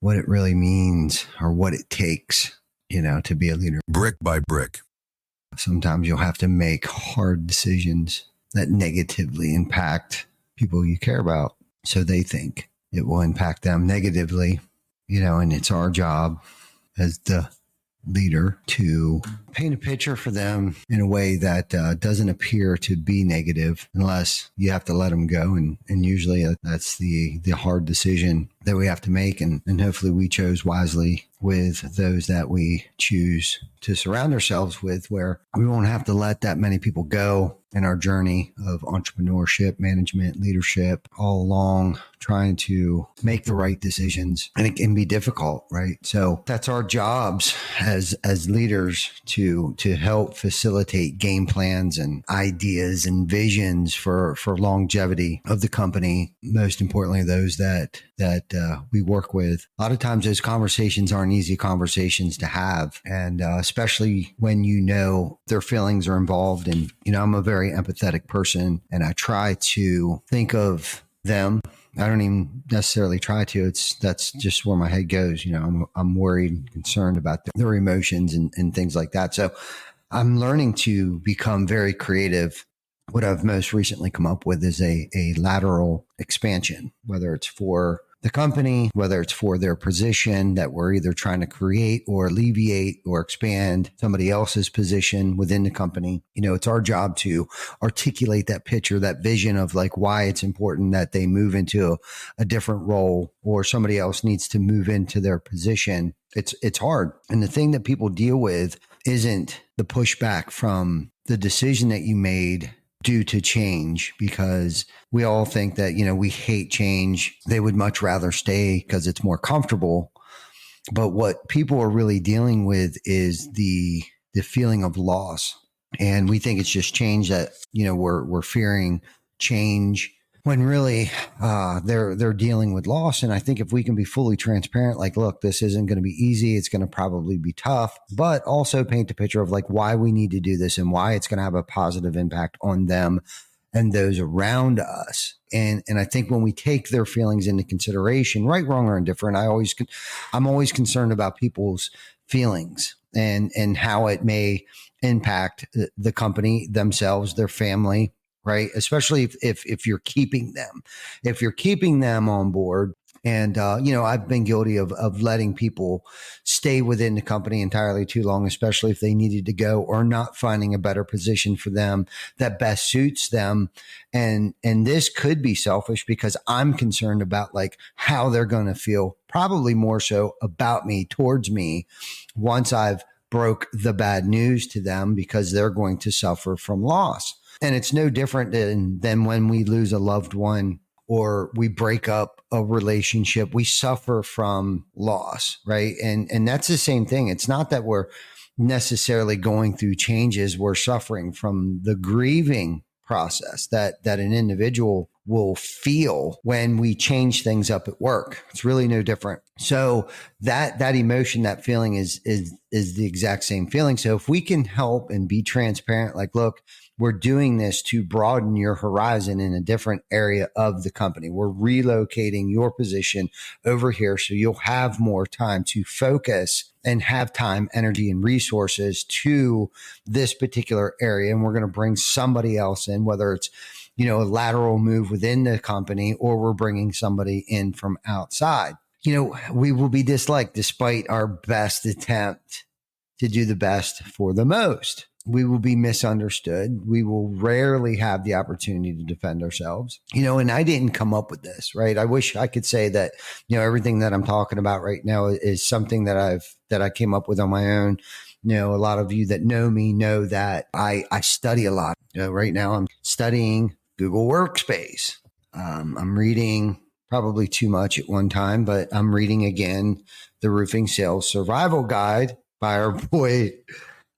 what it really means or what it takes, to be a leader. Brick by brick. Sometimes you'll have to make hard decisions that negatively impact people you care about. So they think it will impact them negatively, and it's our job as the leader to paint a picture for them in a way that doesn't appear to be negative, unless you have to let them go. And usually that's the hard decision that we have to make. And hopefully we chose wisely with those that we choose to surround ourselves with, where we won't have to let that many people go in our journey of entrepreneurship, management, leadership, all along trying to make the right decisions. And it can be difficult, right? So that's our jobs as leaders to help facilitate game plans and ideas and visions for longevity of the company. Most importantly, those that we work with. A lot of times those conversations aren't easy conversations to have. And especially when their feelings are involved. And, I'm a very empathetic person, and I try to think of them. I don't even necessarily try to. That's just where my head goes. I'm worried and concerned about their emotions and things like that. So I'm learning to become very creative. What I've most recently come up with is a lateral expansion, whether it's for the company, whether it's for their position that we're either trying to create or alleviate or expand somebody else's position within the company. It's our job to articulate that picture, that vision of like why it's important that they move into a different role, or somebody else needs to move into their position. It's hard. And the thing that people deal with isn't the pushback from the decision that you made due to change, because we all think that, we hate change. They would much rather stay because it's more comfortable. But what people are really dealing with is the feeling of loss. And we think it's just change that, we're fearing change, when really they're dealing with loss. And I think if we can be fully transparent, like, look, this isn't going to be easy. It's going to probably be tough, but also paint the picture of like why we need to do this and why it's going to have a positive impact on them and those around us. And I think when we take their feelings into consideration, right, wrong, or indifferent, I'm always concerned about people's feelings and how it may impact the company, themselves, their family. Right. Especially if you're keeping them on board. And, I've been guilty of letting people stay within the company entirely too long, especially if they needed to go or not finding a better position for them that best suits them. And this could be selfish because I'm concerned about like how they're going to feel, probably more so about me, towards me, once I've broke the bad news to them, because they're going to suffer from loss. And it's no different than when we lose a loved one or we break up a relationship. We suffer from loss, right? And that's the same thing. It's not that we're necessarily going through changes. We're suffering from the grieving process that an individual will feel when we change things up at work. It's really no different. So that emotion, that feeling is the exact same feeling. So if we can help and be transparent, like, look, we're doing this to broaden your horizon in a different area of the company. We're relocating your position over here so you'll have more time to focus and have time, energy, and resources to this particular area. And we're going to bring somebody else in, whether it's, a lateral move within the company or we're bringing somebody in from outside. We will be disliked despite our best attempt to do the best for the most. We will be misunderstood. We will rarely have the opportunity to defend ourselves. And I didn't come up with this, right? I wish I could say that, everything that I'm talking about right now is something that I came up with on my own. A lot of you that know me know that I study a lot. Right now I'm studying Google Workspace. I'm reading probably too much at one time, but I'm reading again, The Roofing Sales Survival Guide by our boy,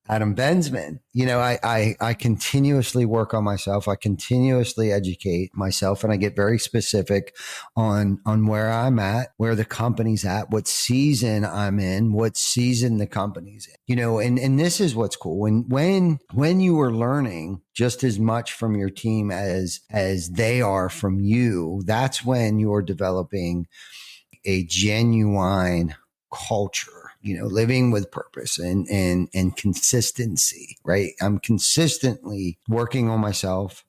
Adam Bensman. I continuously work on myself. I continuously educate myself, and I get very specific on where I'm at, where the company's at, what season I'm in, what season the company's in. And this is what's cool. When you are learning just as much from your team as they are from you, that's when you're developing a genuine culture, living with purpose and consistency, right? I'm consistently working on myself,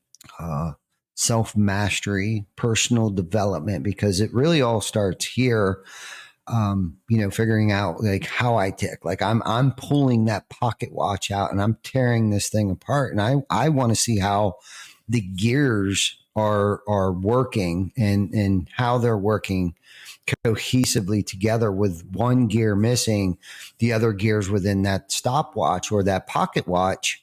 self-mastery, personal development, because it really all starts here. Figuring out like how I tick. Like I'm pulling that pocket watch out and I'm tearing this thing apart. And I want to see how the gears are working and how they're working cohesively together, with one gear missing, the other gears within that stopwatch or that pocket watch